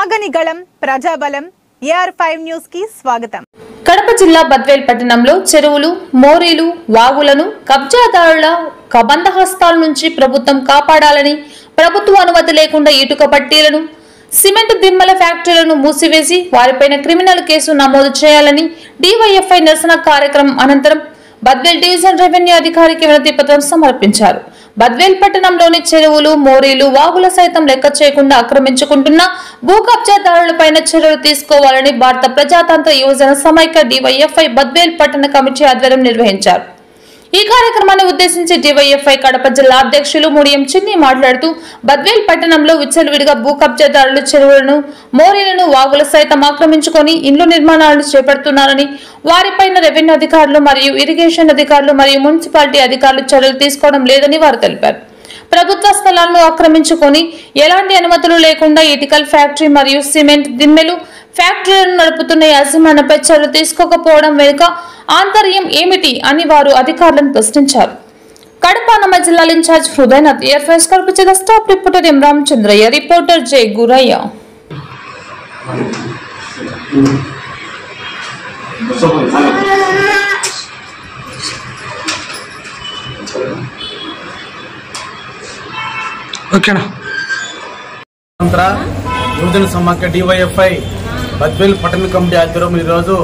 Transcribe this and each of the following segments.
ఆగని గళం ప్రజాబలం AR5 news కి స్వాగతం. కడప జిల్లా బద్వేల్ పట్టణంలో చెరువులు, మోరీలు, వాగులను కబ్జాదారుల కబంధహస్తాల నుంచి ప్రభుత్వం కాపాడాలని, ప్రభుత్వ అనుమతి లేకుండా ఇటుక పట్టీలను, సిమెంట్ దిమ్మల ఫ్యాక్టరీలను మూసివేసి వారిపైన క్రిమినల్ కేసు నమోదు చేయాలని DYFI నిరసన కార్యక్రమం అనంతరం బద్వేల్ డివిజన్ రెవెన్యూ అధికారికి వినతి పత్రం సమర్పించారు. బద్వేల్ పట్టణంలోని చెరువులు, మోరీలు, వాగుల సైతం లెక్క చేయకుండా ఆక్రమించుకుంటున్న భూ కబ్జాదారులపైన చర్యలు తీసుకోవాలని భారత ప్రజాతంత్ర యువజన సమైక్య DYFI బద్వేల్ పట్టణ కమిటీ ఆధ్వర్యం నిర్వహించారు. ఈ కార్యక్రమాన్ని ఉద్దేశించి DYFI కడప జిల్లా అధ్యక్షులు ముడియం చిన్ని మాట్లాడుతూ బద్వేల్ పట్టణంలో విచ్చలవిడిగా భూ కబ్జాదారులు చెరువులను, మోరీలను, వాగుల సైతం ఆక్రమించుకొని ఇండ్ల నిర్మాణాలను చేపడుతున్నారని, వారిపైన రెవెన్యూ అధికారులు మరియు ఇరిగేషన్ అధికారులు మరియు మున్సిపాలిటీ అధికారులు చర్యలు తీసుకోవడం లేదని వారు తెలిపారు. ప్రభుత్వ స్థలాలను ఆక్రమించుకొని ఎలాంటి అనుమతులు లేకుండా ఇటికల్ ఫ్యాక్టరీ మరియు సిమెంట్ దిమ్మెలు ఫ్యాక్టరీలను నడుపుతున్న యాజమాన్యంపై చర్యలు తీసుకోకపోవడం వెనుక ఆంతర్యం ఏమిటి అని వారు అధికారులను ప్రశ్నించారు. కడప నమ జిల్లా ఇన్ఛార్జ్ హృదయనాథ్, AR5 కడప జిల్లా స్టాఫ్ రిపోర్టర్ ఎం రామచంద్రయ్య, రిపోర్టర్ జె గురయ్య. యువజన సమాఖ్య DYFI బద్వేల్ పట్టణ కమిటీ ఆధ్వర్యం ఈరోజు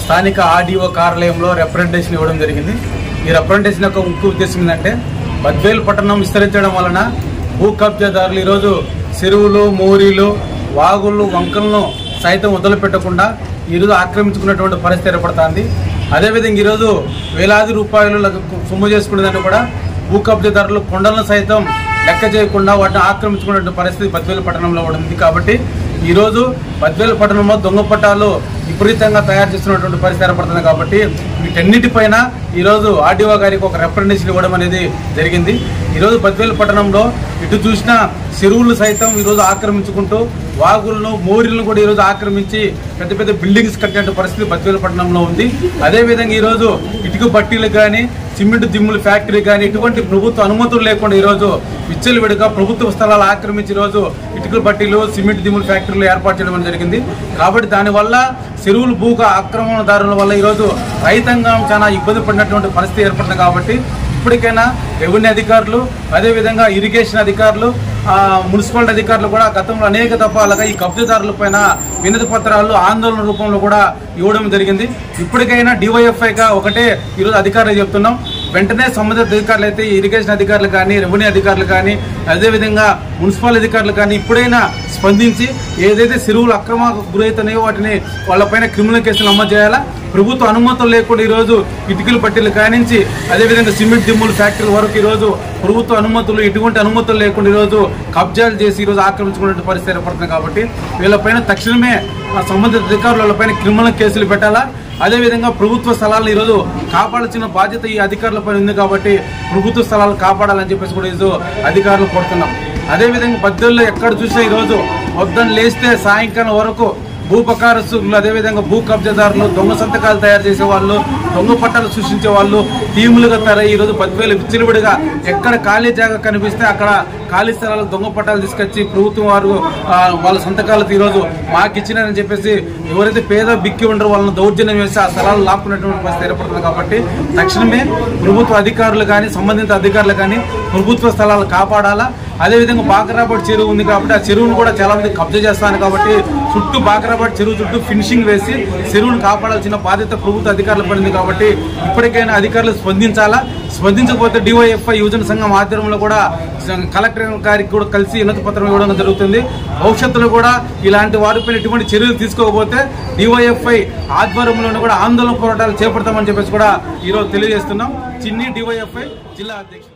స్థానిక RDO కార్యాలయంలో రిప్రజెంటేషన్ ఇవ్వడం జరిగింది. ఈ రిప్రజెంటేషన్ యొక్క ముఖ్య ఉద్దేశం ఏంటంటే బద్వేల్ పట్టణం విస్తరించడం వలన భూ కబ్జాదారులు ఈరోజు చెరువులు, మోరీలు, వాగులు, వంకలను సైతం వదిలిపెట్టకుండా ఈరోజు ఆక్రమించుకున్నటువంటి పరిస్థితి ఏర్పడుతుంది. అదేవిధంగా ఈరోజు వేలాది రూపాయలు సొమ్ము చేసుకునేదాన్ని కూడా భూ కబ్జాదారులు కొండలను సైతం లెక్క చేయకుండా వాటిని ఆక్రమించుకునే పరిస్థితి బద్వేల్ పట్టణంలో ఉంది. కాబట్టి ఈరోజు బద్వేల్ పట్టణంలో దొంగ పట్టాలు విపరీతంగా తయారు చేస్తున్నటువంటి పరిస్థితి ఏర్పడుతుంది. కాబట్టి వీటన్నిటిపైన ఈరోజు RDO గారికి ఒక రిప్రజెంటేషన్ ఇవ్వడం అనేది జరిగింది. ఈరోజు బద్వేల్ పట్టణంలో ఇటు చూసినా చెరువులు సైతం ఈరోజు ఆక్రమించుకుంటూ వాగులను, మోరీలను కూడా ఈరోజు ఆక్రమించి పెద్ద పెద్ద బిల్డింగ్స్ కట్టిన పరిస్థితి బద్వేల్ పట్టణంలో ఉంది. అదేవిధంగా ఈరోజు ఇటుక బట్టీలు కానీ, సిమెంట్ దిమ్ముల ఫ్యాక్టరీ కానీ ఎటువంటి ప్రభుత్వ అనుమతులు లేకుండా ఈరోజు విచ్చలవిడిగా ప్రభుత్వ స్థలాలు ఆక్రమించి ఈరోజు ఇటుకల బట్టీలు, సిమెంట్ దిమ్ముల ఫ్యాక్టరీలు ఏర్పాటు చేయడం జరిగింది. కాబట్టి దానివల్ల చెరువులు భూ ఆక్రమణదారుల వల్ల ఈరోజు రైతాంగం చాలా ఇబ్బంది పడినటువంటి పరిస్థితి ఏర్పడుతుంది. కాబట్టి ఇప్పటికైనా రెవెన్యూ అధికారులు, అదేవిధంగా ఇరిగేషన్ అధికారులు, మున్సిపాలిటీ అధికారులు కూడా గతంలో అనేక దఫాలుగా ఈ కబ్జాదారుల పైన వినతి పత్రాలు ఆందోళన రూపంలో కూడా ఇవ్వడం జరిగింది. ఇప్పటికైనా DYFIగా ఒకటే ఈరోజు అధికారులు చెప్తున్నాం, వెంటనే సంబంధిత అధికారులు అయితే ఇరిగేషన్ అధికారులు కానీ, రెవెన్యూ అధికారులు కానీ, అదేవిధంగా మున్సిపల్ అధికారులు కానీ ఇప్పుడైనా స్పందించి ఏదైతే చెరువులు అక్రమాలకు గురవుతున్నాయో వాటిని వాళ్ళపైన క్రిమినల్ కేసులు నమోదు చేయాలా. ప్రభుత్వ అనుమతులు లేకుండా ఈరోజు ఇటుకల పట్టీలు కానించి అదేవిధంగా సిమెంట్ దిమ్ముల ఫ్యాక్టరీల వరకు ఈరోజు ప్రభుత్వ అనుమతులు, ఎటువంటి అనుమతులు లేకుండా ఈరోజు కబ్జాలు చేసి ఈరోజు ఆక్రమించుకునే పరిస్థితి ఏర్పడుతుంది. కాబట్టి వీళ్ళపైన తక్షణమే సంబంధిత అధికారులపైన క్రిమినల్ కేసులు పెట్టాలా. అదేవిధంగా ప్రభుత్వ స్థలాలను ఈరోజు కాపాడాల్సిన బాధ్యత ఈ అధికారులపైన ఉంది. కాబట్టి ప్రభుత్వ స్థలాలు కాపాడాలని చెప్పేసి కూడా ఈరోజు అధికారులు కోరుతున్నాం. అదేవిధంగా బద్వేల్లో ఎక్కడ చూసినా ఈరోజు పొద్దున్న లేస్తే సాయంకాలం వరకు భూ బకారస్తులు, అదేవిధంగా భూ కబ్జాదారులు, దొంగ సంతకాలు తయారు చేసే వాళ్ళు, దొంగ పట్టాలు సృష్టించే వాళ్ళు టీములుగా తయారై ఈరోజు బద్వేలు విచ్చలవిడిగా ఎక్కడ ఖాళీ జాగా కనిపిస్తే అక్కడ ఖాళీ స్థలాలకు దొంగ పట్టాలు తీసుకొచ్చి ప్రభుత్వం వారు వాళ్ళ సంతకాలతో ఈరోజు మాకు ఇచ్చినారని చెప్పేసి ఎవరైతే పేద బిక్కి ఉండరో వాళ్ళని దౌర్జన్యం వేసి ఆ స్థలాలు లాక్కునేటువంటి పరిస్థితి ఏర్పడుతుంది. కాబట్టి తక్షణమే ప్రభుత్వ అధికారులు కానీ, సంబంధిత అధికారులు కానీ ప్రభుత్వ స్థలాలు కాపాడాలా. అదేవిధంగా బాకరాబాద్ చెరువు ఉంది కాబట్టి ఆ చెరువును కూడా చాలా మంది కబ్జా చేస్తాను. కాబట్టి చుట్టూ బాకరాబాద్ చెరువు చుట్టూ ఫినిషింగ్ వేసి చెరువును కాపాడాల్సిన బాధ్యత ప్రభుత్వ అధికారులు పడింది. కాబట్టి ఇప్పటికైనా అధికారులు స్పందించాలా. స్పందించకపోతే DYFI యువజన సంఘం ఆధ్వర్యంలో కూడా కలెక్టర్ గారికి కూడా కలిసి వినతి పత్రం ఇవ్వడం జరుగుతుంది. భవిష్యత్తులో కూడా ఇలాంటి వారిపైన ఎటువంటి చర్యలు తీసుకోకపోతే DYFI ఆధ్వర్యంలోనే కూడా ఆందోళన పోరాటాలు చేపడతామని చెప్పేసి కూడా ఈరోజు తెలియజేస్తున్నాం. చిన్ని DYFI జిల్లా అధ్యక్షుడు.